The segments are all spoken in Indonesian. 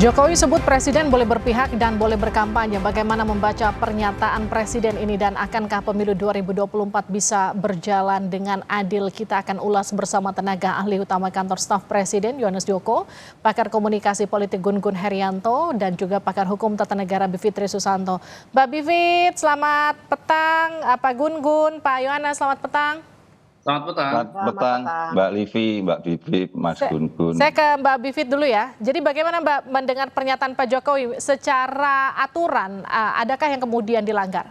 Jokowi sebut presiden boleh berpihak dan boleh berkampanye. Bagaimana membaca pernyataan presiden ini dan akankah pemilu 2024 bisa berjalan dengan adil? Kita akan ulas bersama tenaga ahli utama kantor staf presiden Yohanes Joko, pakar komunikasi politik Gun Gun Herianto, dan juga pakar hukum tata negara Bivitri Susanto. Mbak Bivit, selamat petang. Pak Gun Gun, Pak Yohanes, selamat petang. Selamat petang. Selamat petang, Mbak Livi, Mbak Bivit, Mas Gun Gun. Saya ke Mbak Bivit dulu ya. Jadi bagaimana Mbak mendengar pernyataan Pak Jokowi secara aturan, adakah yang kemudian dilanggar?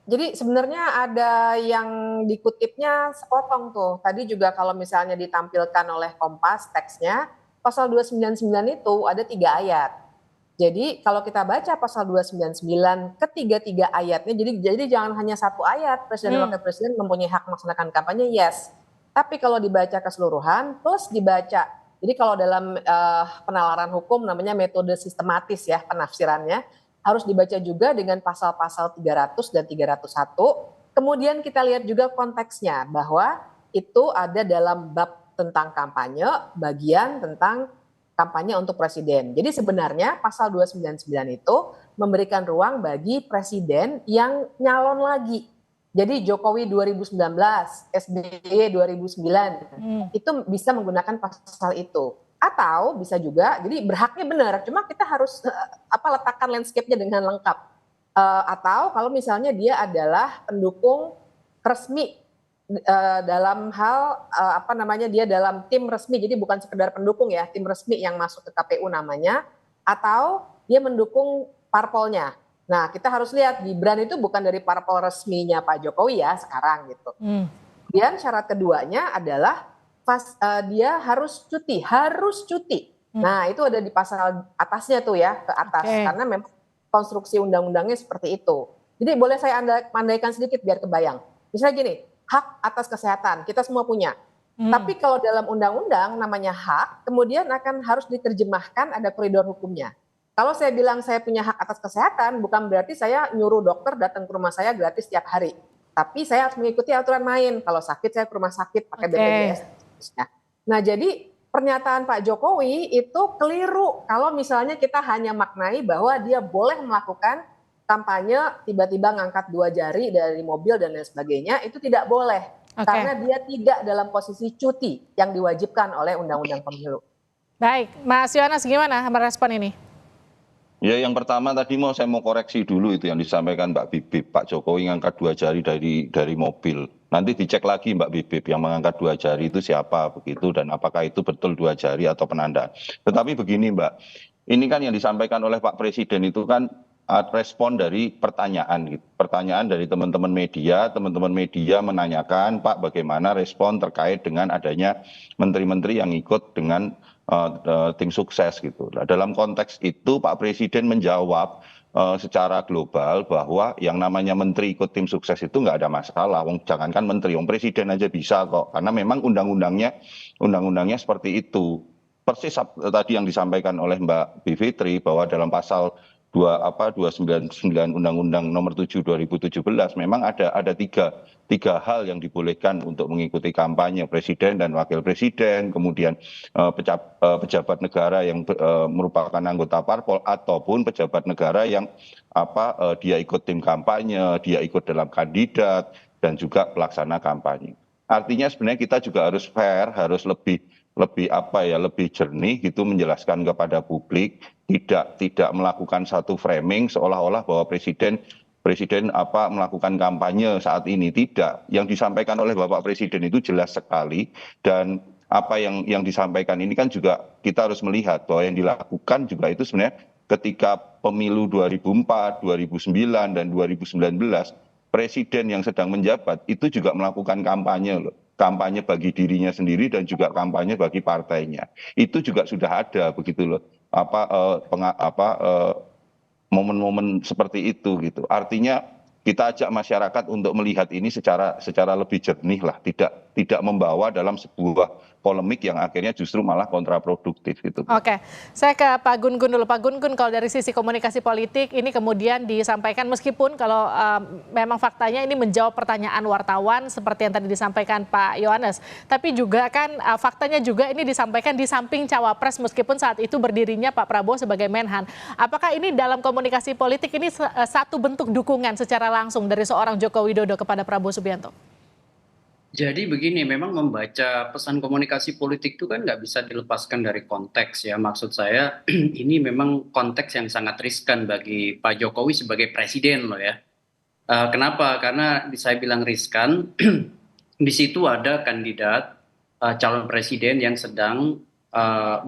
Jadi sebenarnya ada yang dikutipnya sepotong tuh. Tadi juga kalau misalnya ditampilkan oleh Kompas teksnya, pasal 299 itu ada 3 ayat. Jadi kalau kita baca pasal 299 ketiga-tiga ayatnya, jadi jangan hanya satu ayat, Presiden dan Wakil Presiden mempunyai hak melaksanakan kampanye, yes. Tapi kalau dibaca keseluruhan, plus dibaca, jadi kalau dalam penalaran hukum namanya metode sistematis ya penafsirannya, harus dibaca juga dengan pasal-pasal 300 dan 301. Kemudian kita lihat juga konteksnya, bahwa itu ada dalam bab tentang kampanye, bagian tentang kampanye untuk presiden. Jadi sebenarnya pasal 299 itu memberikan ruang bagi presiden yang nyalon lagi. Jadi Jokowi 2019, SBY 2009, itu bisa menggunakan pasal itu. Atau bisa juga, jadi berhaknya benar, cuma kita harus letakkan landscape-nya dengan lengkap. Atau kalau misalnya dia adalah pendukung resmi dalam hal dia dalam tim resmi, jadi bukan sekedar pendukung ya, tim resmi yang masuk ke KPU namanya, atau dia mendukung parpolnya. Nah, kita harus lihat Gibran itu bukan dari parpol resminya Pak Jokowi ya sekarang gitu. Kemudian syarat keduanya adalah dia harus cuti. Nah, itu ada di pasal atasnya tuh ya, ke atas, karena memang konstruksi undang-undangnya seperti itu. Jadi boleh saya andaikan sedikit biar kebayang. Misalnya gini, hak atas kesehatan kita semua punya. Tapi kalau dalam undang-undang namanya hak, kemudian harus diterjemahkan ada koridor hukumnya. Kalau saya bilang saya punya hak atas kesehatan, bukan berarti saya nyuruh dokter datang ke rumah saya gratis setiap hari. Tapi saya harus mengikuti aturan main. Kalau sakit saya ke rumah sakit pakai BPJS. Nah, jadi pernyataan Pak Jokowi itu keliru kalau misalnya kita hanya maknai bahwa dia boleh melakukan kampanye tiba-tiba ngangkat 2 jari dari mobil dan lain sebagainya, itu tidak boleh. Karena dia tidak dalam posisi cuti yang diwajibkan oleh Undang-Undang Pemilu. Baik, Mas Yohanes gimana merespon ini? Ya, yang pertama tadi saya mau koreksi dulu itu yang disampaikan Mbak Bibip, Pak Jokowi ngangkat 2 jari dari mobil. Nanti dicek lagi Mbak Bibip, yang mengangkat 2 jari itu siapa begitu, dan apakah itu betul 2 jari atau penanda. Tetapi begini Mbak, ini kan yang disampaikan oleh Pak Presiden itu kan respon dari pertanyaan gitu. Pertanyaan dari teman-teman media menanyakan, Pak bagaimana respon terkait dengan adanya menteri-menteri yang ikut dengan tim sukses gitu. Nah, dalam konteks itu Pak Presiden menjawab secara global bahwa yang namanya menteri ikut tim sukses itu nggak ada masalah. Jangankan menteri, presiden aja bisa kok. Karena memang undang-undangnya seperti itu. Persis tadi yang disampaikan oleh Mbak Bivitri bahwa dalam pasal 299 Undang-Undang Nomor 7 2017 memang ada tiga hal yang dibolehkan untuk mengikuti kampanye, presiden dan wakil presiden, kemudian pejabat negara yang merupakan anggota parpol ataupun pejabat negara yang dia ikut tim kampanye, dia ikut dalam kandidat dan juga pelaksana kampanye. Artinya sebenarnya kita juga harus fair, harus lebih jernih gitu menjelaskan kepada publik, tidak melakukan satu framing seolah-olah bahwa presiden melakukan kampanye saat ini. Tidak, yang disampaikan oleh Bapak Presiden itu jelas sekali, dan apa yang disampaikan ini kan juga kita harus melihat bahwa yang dilakukan juga itu sebenarnya ketika pemilu 2004, 2009 dan 2019 presiden yang sedang menjabat itu juga melakukan kampanye loh. Kampanye bagi dirinya sendiri dan juga kampanye bagi partainya. Itu juga sudah ada begitu loh. Momen-momen seperti itu gitu. Artinya kita ajak masyarakat untuk melihat ini secara lebih jernih lah, tidak membawa dalam sebuah polemik yang akhirnya justru malah kontraproduktif gitu. Oke, saya ke Pak Gun-Gun dulu. Pak Gun-Gun, kalau dari sisi komunikasi politik ini kemudian disampaikan meskipun kalau memang faktanya ini menjawab pertanyaan wartawan seperti yang tadi disampaikan Pak Yohanes, tapi juga kan faktanya juga ini disampaikan di samping cawapres meskipun saat itu berdirinya Pak Prabowo sebagai Menhan. Apakah ini dalam komunikasi politik ini satu bentuk dukungan secara langsung dari seorang Joko Widodo kepada Prabowo Subianto? Jadi begini, memang membaca pesan komunikasi politik itu kan nggak bisa dilepaskan dari konteks ya. Maksud saya ini memang konteks yang sangat riskan bagi Pak Jokowi sebagai presiden loh ya. Kenapa? Karena saya bilang riskan, di situ ada kandidat calon presiden yang sedang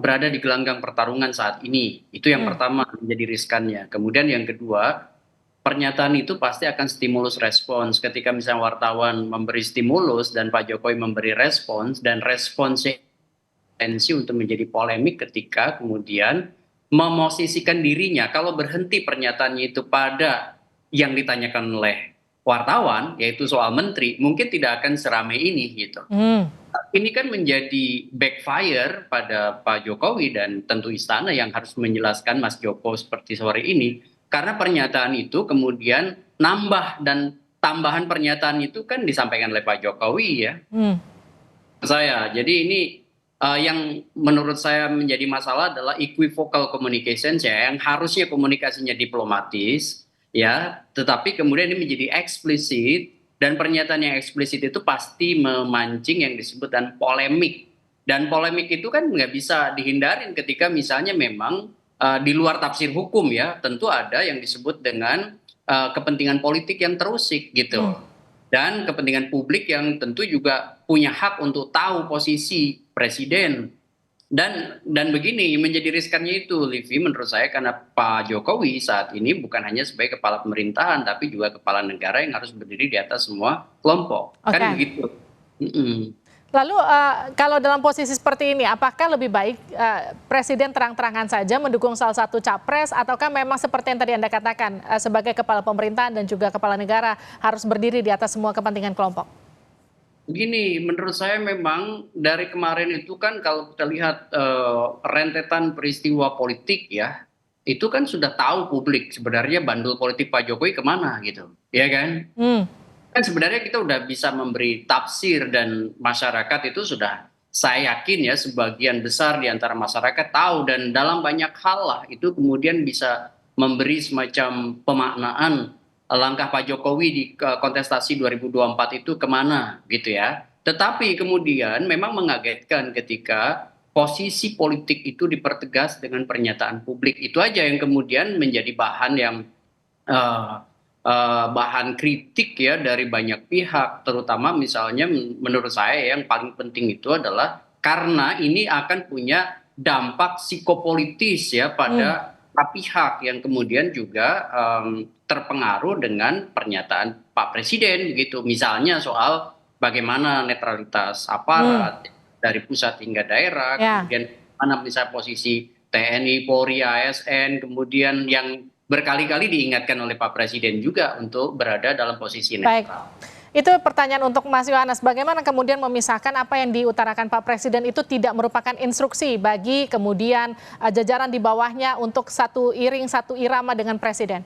berada di gelanggang pertarungan saat ini. Itu yang pertama menjadi riskannya. Kemudian yang kedua, pernyataan itu pasti akan stimulus respons. Ketika misalnya wartawan memberi stimulus dan Pak Jokowi memberi respons, dan responsnya potensi untuk menjadi polemik ketika kemudian memosisikan dirinya. Kalau berhenti pernyataannya itu pada yang ditanyakan oleh wartawan, yaitu soal menteri, mungkin tidak akan seramai ini gitu. Ini kan menjadi backfire pada Pak Jokowi dan tentu istana yang harus menjelaskan Mas Joko seperti sore ini. Karena pernyataan itu kemudian nambah, dan tambahan pernyataan itu kan disampaikan oleh Pak Jokowi ya. Jadi ini yang menurut saya menjadi masalah adalah equivocal communication ya, yang harusnya komunikasinya diplomatis ya, tetapi kemudian ini menjadi eksplisit, dan pernyataan yang eksplisit itu pasti memancing yang disebut dan polemik. Dan polemik itu kan nggak bisa dihindarin ketika misalnya memang di luar tafsir hukum ya, tentu ada yang disebut dengan kepentingan politik yang terusik gitu. Dan kepentingan publik yang tentu juga punya hak untuk tahu posisi presiden. Dan begini, menjadi riskannya itu, Livi, menurut saya karena Pak Jokowi saat ini bukan hanya sebagai kepala pemerintahan, tapi juga kepala negara yang harus berdiri di atas semua kelompok. Kan begitu. Lalu kalau dalam posisi seperti ini, apakah lebih baik Presiden terang-terangan saja mendukung salah satu capres, ataukah memang seperti yang tadi Anda katakan, sebagai kepala pemerintahan dan juga kepala negara harus berdiri di atas semua kepentingan kelompok? Begini, menurut saya memang dari kemarin itu kan kalau kita lihat rentetan peristiwa politik ya, itu kan sudah tahu publik sebenarnya bandul politik Pak Jokowi kemana gitu, ya kan? Kan sebenarnya kita udah bisa memberi tafsir, dan masyarakat itu sudah, saya yakin ya sebagian besar di antara masyarakat tahu, dan dalam banyak hal lah itu kemudian bisa memberi semacam pemaknaan langkah Pak Jokowi di kontestasi 2024 itu kemana gitu ya. Tetapi kemudian memang mengagetkan ketika posisi politik itu dipertegas dengan pernyataan publik. Itu aja yang kemudian menjadi bahan yang bahan kritik ya dari banyak pihak, terutama misalnya menurut saya yang paling penting itu adalah karena ini akan punya dampak psikopolitis ya pada pihak yang kemudian juga terpengaruh dengan pernyataan Pak Presiden begitu, misalnya soal bagaimana netralitas aparat dari pusat hingga daerah, kemudian mana misalnya posisi TNI, Polri, ASN, kemudian yang berkali-kali diingatkan oleh Pak Presiden juga untuk berada dalam posisi netral. Baik. Itu pertanyaan untuk Mas Yohanes, bagaimana kemudian memisahkan apa yang diutarakan Pak Presiden itu tidak merupakan instruksi bagi kemudian jajaran di bawahnya untuk satu iring, satu irama dengan Presiden?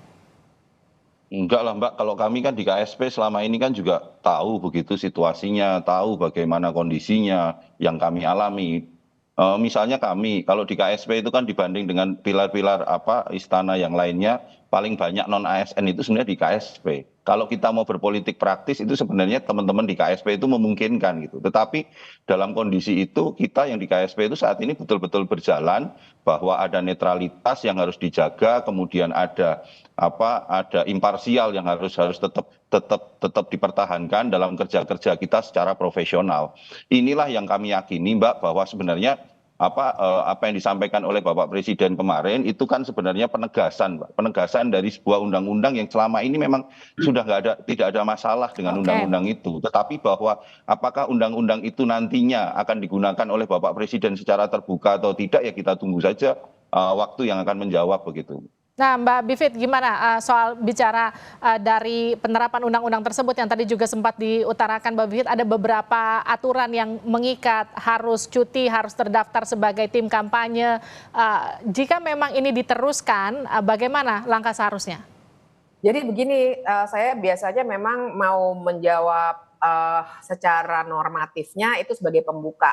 Enggak lah Mbak, kalau kami kan di KSP selama ini kan juga tahu begitu situasinya, tahu bagaimana kondisinya yang kami alami. Misalnya kami, kalau di KSP itu kan dibanding dengan pilar-pilar istana yang lainnya, paling banyak non-ASN itu sebenarnya di KSP. Kalau kita mau berpolitik praktis itu sebenarnya teman-teman di KSP itu memungkinkan gitu. Tetapi dalam kondisi itu kita yang di KSP itu saat ini betul-betul berjalan bahwa ada netralitas yang harus dijaga, kemudian ada imparsial yang harus tetap dipertahankan dalam kerja-kerja kita secara profesional. Inilah yang kami yakini Mbak, bahwa sebenarnya apa yang disampaikan oleh Bapak Presiden kemarin itu kan sebenarnya penegasan, Mbak. Penegasan dari sebuah undang-undang yang selama ini memang sudah tidak ada masalah dengan undang-undang itu. Tetapi bahwa apakah undang-undang itu nantinya akan digunakan oleh Bapak Presiden secara terbuka atau tidak, ya kita tunggu saja waktu yang akan menjawab begitu. Nah, Mbak Bivit, gimana soal bicara dari penerapan undang-undang tersebut yang tadi juga sempat diutarakan Mbak Bivit, ada beberapa aturan yang mengikat, harus cuti, harus terdaftar sebagai tim kampanye. Jika memang ini diteruskan, bagaimana langkah seharusnya? Jadi begini, saya biasanya memang mau menjawab secara normatifnya itu sebagai pembuka.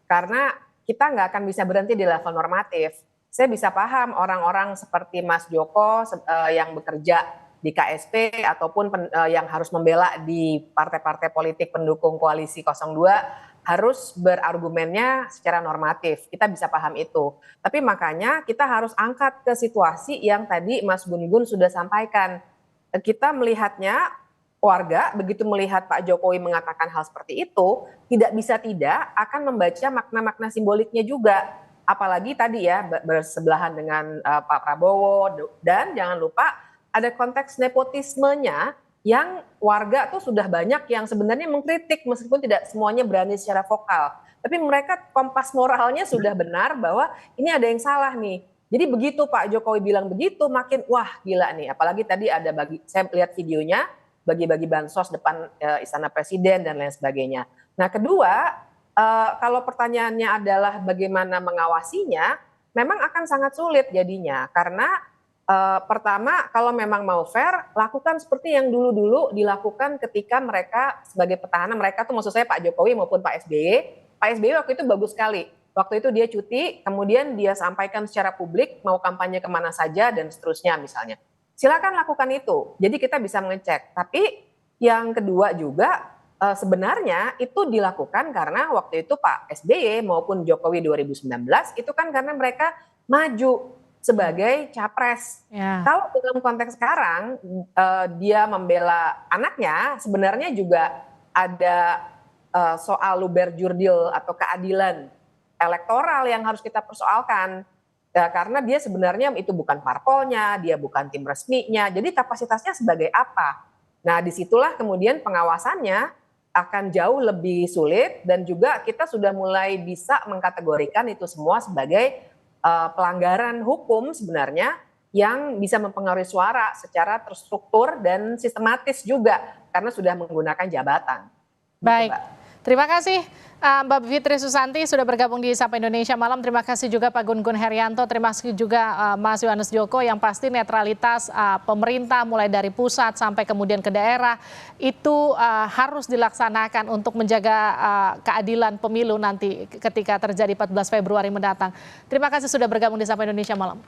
Karena kita nggak akan bisa berhenti di level normatif. Saya bisa paham orang-orang seperti Mas Joko yang bekerja di KSP ataupun yang harus membela di partai-partai politik pendukung koalisi 02 harus berargumennya secara normatif. Kita bisa paham itu. Tapi makanya kita harus angkat ke situasi yang tadi Mas Gun-Gun sudah sampaikan. Kita melihatnya, warga begitu melihat Pak Jokowi mengatakan hal seperti itu, tidak bisa tidak akan membaca makna-makna simboliknya juga. Apalagi tadi ya bersebelahan dengan Pak Prabowo, dan jangan lupa ada konteks nepotismenya yang warga tuh sudah banyak yang sebenarnya mengkritik meskipun tidak semuanya berani secara vokal. Tapi mereka kompas moralnya sudah benar bahwa ini ada yang salah nih. Jadi begitu Pak Jokowi bilang begitu, makin wah gila nih. Apalagi tadi ada saya lihat videonya bagi-bagi bansos depan Istana Presiden dan lain sebagainya. Nah kedua, kalau pertanyaannya adalah bagaimana mengawasinya, memang akan sangat sulit jadinya. Karena pertama, kalau memang mau fair, lakukan seperti yang dulu-dulu dilakukan ketika mereka sebagai petahana, mereka tuh maksud saya Pak Jokowi maupun Pak SBY. Pak SBY waktu itu bagus sekali. Waktu itu dia cuti, kemudian dia sampaikan secara publik mau kampanye kemana saja dan seterusnya misalnya. Silakan lakukan itu. Jadi kita bisa mengecek. Tapi yang kedua juga sebenarnya itu dilakukan karena waktu itu Pak SBY maupun Jokowi 2019 itu kan karena mereka maju sebagai capres. Ya. Kalau dalam konteks sekarang dia membela anaknya, sebenarnya juga ada soal luber jurdil atau keadilan elektoral yang harus kita persoalkan. Ya, karena dia sebenarnya itu bukan parpolnya, dia bukan tim resminya, jadi kapasitasnya sebagai apa? Nah disitulah kemudian pengawasannya akan jauh lebih sulit dan juga kita sudah mulai bisa mengkategorikan itu semua sebagai pelanggaran hukum sebenarnya yang bisa mempengaruhi suara secara terstruktur dan sistematis juga karena sudah menggunakan jabatan. Baik, Mbak. terima kasih Mbak Fitri Susanti sudah bergabung di Sapa Indonesia Malam. Terima kasih juga Pak Gun-Gun Herianto, terima kasih juga Mas Yohanes Joko yang pasti netralitas pemerintah mulai dari pusat sampai kemudian ke daerah itu harus dilaksanakan untuk menjaga keadilan pemilu nanti ketika terjadi 14 Februari mendatang. Terima kasih sudah bergabung di Sapa Indonesia Malam.